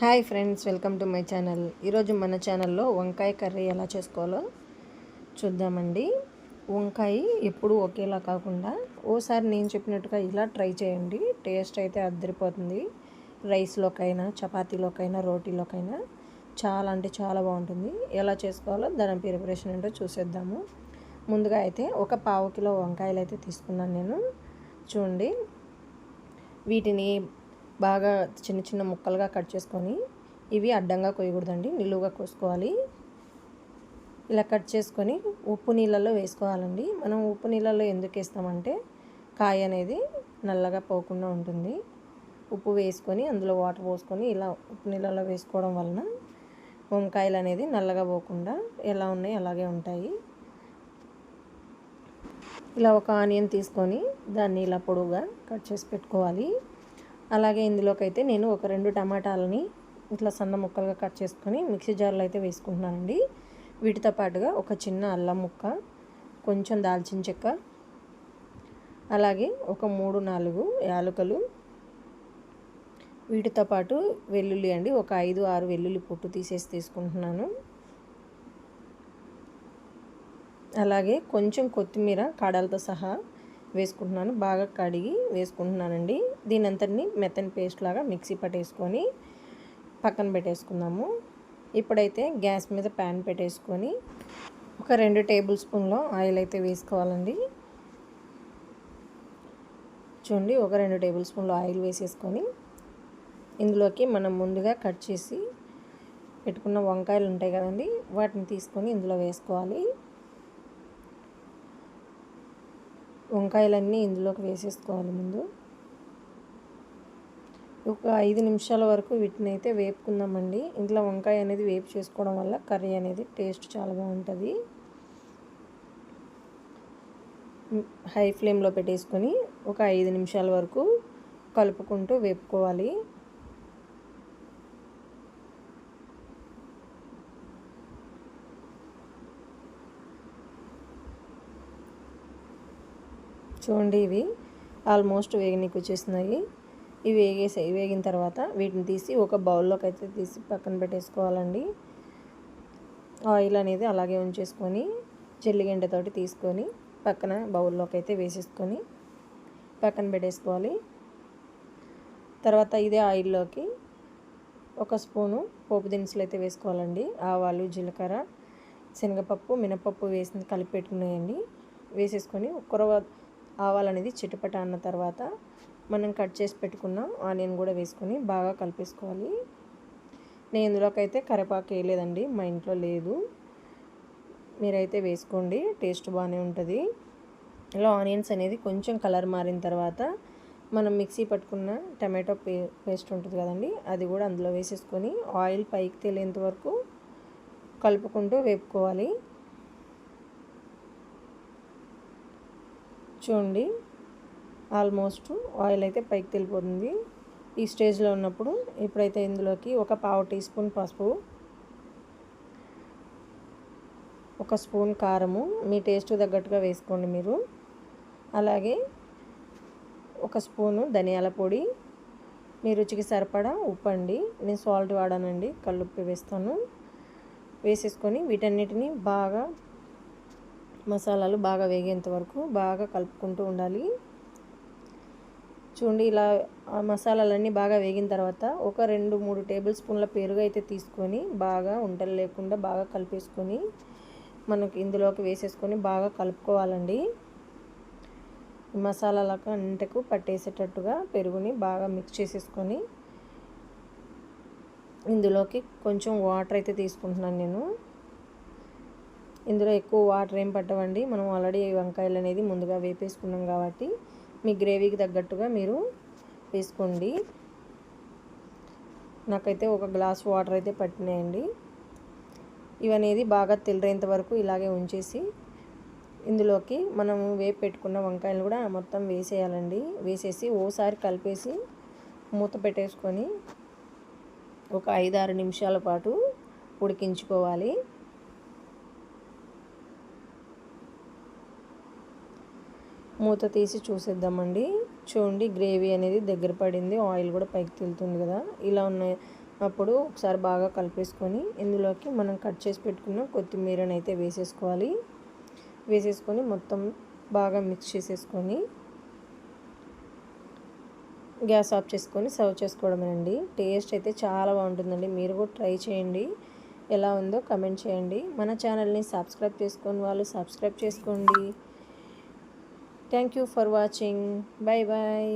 Hi friends, welcome to my channel. ఈరోజు మన ఛానల్లో వంకాయ కర్రీ ఎలా చేసుకోవాలో చూద్దామండి. వంకాయ ఎప్పుడు ఒకేలా కాకుండా ఓసారి నేను చెప్పినట్టుగా ఇలా ట్రై చేయండి. టేస్ట్ అయితే అద్దరిపోతుంది. రైస్లోకైనా, చపాతీలోకైనా, రోటీలోకైనా చాలా అంటే చాలా బాగుంటుంది. ఎలా చేసుకోవాలో దాని ప్రిపరేషన్ ఏంటో చూసేద్దాము. ముందుగా అయితే ఒక పావు కిలో వంకాయలు అయితే తీసుకున్నాను నేను. చూడండి, వీటిని బాగా చిన్న చిన్న ముక్కలుగా కట్ చేసుకొని, ఇవి అడ్డంగా కొయ్యకూడదండి, నిలువుగా కోసుకోవాలి. ఇలా కట్ చేసుకొని ఉప్పు నీళ్ళల్లో వేసుకోవాలండి. మనం ఉప్పు నీళ్ళల్లో ఎందుకు వేస్తామంటే కాయ అనేది నల్లగా పోకుండా ఉంటుంది. ఉప్పు వేసుకొని అందులో వాటర్ పోసుకొని ఇలా ఉప్పు నీళ్ళల్లో వేసుకోవడం వలన వంకాయలు అనేది నల్లగా పోకుండా ఎలా ఉన్నాయి అలాగే ఉంటాయి. ఇలా ఒక ఆనియన్ తీసుకొని దాన్ని ఇలా పొడవుగా కట్ చేసి పెట్టుకోవాలి. అలాగే ఇందులోకి అయితే నేను ఒక 2 టమాటాలని ఇట్లా సన్న ముక్కలుగా కట్ చేసుకొని మిక్సీ జార్లో అయితే వేసుకుంటున్నానండి. వీటితో పాటుగా ఒక చిన్న అల్లం ముక్క, కొంచెం దాల్చిన చెక్క, అలాగే ఒక 3-4 యాలకులు, వీటితో పాటు వెల్లుల్లి అండి, ఒక 5-6 వెల్లుల్లి పొట్టు తీసేసి తీసుకుంటున్నాను. అలాగే కొంచెం కొత్తిమీర కాడలతో సహా వేసుకుంటున్నాను. బాగా కడిగి వేసుకుంటున్నానండి. దీని అంతటిని మెత్తని పేస్ట్ లాగా మిక్సీ పట్టేసుకొని పక్కన పెట్టేసుకుందాము. ఇప్పుడైతే గ్యాస్ మీద ప్యాన్ పెట్టేసుకొని ఒక 2 టేబుల్ స్పూన్ల ఆయిల్ అయితే వేసుకోవాలండి. చూడండి, ఒక 2 టేబుల్ స్పూన్ల ఆయిల్ వేసేసుకొని ఇందులోకి మనం ముందుగా కట్ చేసి పెట్టుకున్న వంకాయలు ఉంటాయి కదండి, వాటిని తీసుకొని ఇందులో వేసుకోవాలి. వంకాయలన్నీ ఇందులోకి వేసేసుకోవాలి. ముందు ఒక 5 నిమిషాల వరకు వీటిని అయితే వేపుకుందామండి. ఇంట్లో వంకాయ అనేది వేపు చేసుకోవడం వల్ల కర్రీ అనేది టేస్ట్ చాలా బాగుంటుంది. హై ఫ్లేమ్లో పెట్టేసుకొని ఒక 5 నిమిషాల వరకు కలుపుకుంటూ వేపుకోవాలి. చూడండి, ఇవి ఆల్మోస్ట్ వేగనీకి వచ్చేస్తున్నాయి. ఇవి వేగిన తర్వాత వీటిని తీసి ఒక బౌల్లోకి అయితే తీసి పక్కన పెట్టేసుకోవాలండి. ఆయిల్ అనేది అలాగే ఉంచేసుకొని జల్లిగంటతోటి తీసుకొని పక్కన బౌల్లోకి అయితే వేసేసుకొని పక్కన పెట్టేసుకోవాలి. తర్వాత ఇదే ఆయిల్లోకి ఒక స్పూను పోపు దినుసులు అయితే వేసుకోవాలండి. ఆవాలు, జీలకర్ర, శనగపప్పు, మినపప్పు వేసి కలిపి పెట్టుకున్నాయండి. వేసేసుకొని ఆవాలు అనేది చిటపట అన్న తర్వాత మనం కట్ చేసి పెట్టుకున్న ఆనియన్ కూడా వేసుకొని బాగా కలిపేసుకోవాలి. నేను ఇందులోకి అయితే కరివేపాకు వేయలేదండి, మా ఇంట్లో లేదు. మీరైతే వేసుకోండి, టేస్ట్ బాగానే ఉంటుంది. ఇలా ఆనియన్స్ అనేది కొంచెం కలర్ మారిన తర్వాత మనం మిక్సీ పట్టుకున్న టమాటో పేస్ట్ ఉంటుంది కదండి, అది కూడా అందులో వేసేసుకొని ఆయిల్ పైకి తేలేంత వరకు కలుపుకుంటూ వేపుకోవాలి. చూడండి, ఆల్మోస్ట్ ఆయిల్ అయితే పైకి తెలిపోతుంది. ఈ స్టేజ్లో ఉన్నప్పుడు ఇప్పుడైతే ఇందులోకి ఒక పావు టీ స్పూన్ పసుపు, ఒక స్పూన్ కారము, మీ టేస్ట్ తగ్గట్టుగా వేసుకోండి మీరు. అలాగే ఒక స్పూను ధనియాల పొడి, మీ రుచికి సరిపడా ఉప్పు అండి. నేను సాల్ట్ వాడానండి, కల్లుప్పు వేస్తాను. వేసేసుకొని వీటన్నిటిని బాగా మసాలాలు బాగా వేగేంత వరకు బాగా కలుపుకుంటూ ఉండాలి. చూడండి, ఇలా మసాలాలన్నీ బాగా వేగిన తర్వాత ఒక 2-3 టేబుల్ స్పూన్ల పెరుగు అయితే తీసుకొని బాగా ఉండలు లేకుండా బాగా కలిపేసుకొని మనకి ఇందులోకి వేసేసుకొని బాగా కలుపుకోవాలండి. మసాలాలకు అన్నింటికి పట్టేసేటట్టుగా పెరుగుని బాగా మిక్స్ చేసేసుకొని ఇందులోకి కొంచెం వాటర్ అయితే తీసుకుంటున్నాను నేను. ఇందులో ఎక్కువ వాటర్ ఏం పట్టవండి, మనం ఆల్రెడీ వంకాయలు అనేది ముందుగా వేపేసుకున్నాం కాబట్టి మీ గ్రేవీకి తగ్గట్టుగా మీరు వేసుకోండి. నాకైతే ఒక గ్లాస్ వాటర్ అయితే పట్టినాయండి. ఇవనేది బాగా తెల్లరేంత వరకు ఇలాగే ఉంచేసి ఇందులోకి మనము వేపు పెట్టుకున్న వంకాయలు కూడా మొత్తం వేసేయాలండి. వేసేసి ఓసారి కలిపేసి మూత పెట్టేసుకొని ఒక 5-6 నిమిషాల పాటు ఉడికించుకోవాలి. మూత తీసి చూసేద్దామండి. చూడండి, గ్రేవీ అనేది దగ్గర పడింది, ఆయిల్ కూడా పైకి తేలుతుంది కదా. ఇలా ఉన్న అప్పుడు ఒకసారి బాగా కలిపేసుకొని ఇందులోకి మనం కట్ చేసి పెట్టుకున్న కొత్తిమీరని అయితే వేసేసుకొని మొత్తం బాగా మిక్స్ చేసేసుకొని గ్యాస్ ఆఫ్ చేసుకొని సర్వ్ చేసుకోవడమేనండి. టేస్ట్ అయితే చాలా బాగుంటుందండి. మీరు కూడా ట్రై చేయండి. ఎలా ఉందో కమెంట్ చేయండి. మన ఛానల్ని సబ్స్క్రైబ్ చేసుకొని వాళ్ళు సబ్స్క్రైబ్ చేసుకోండి. Thank you for watching. Bye bye.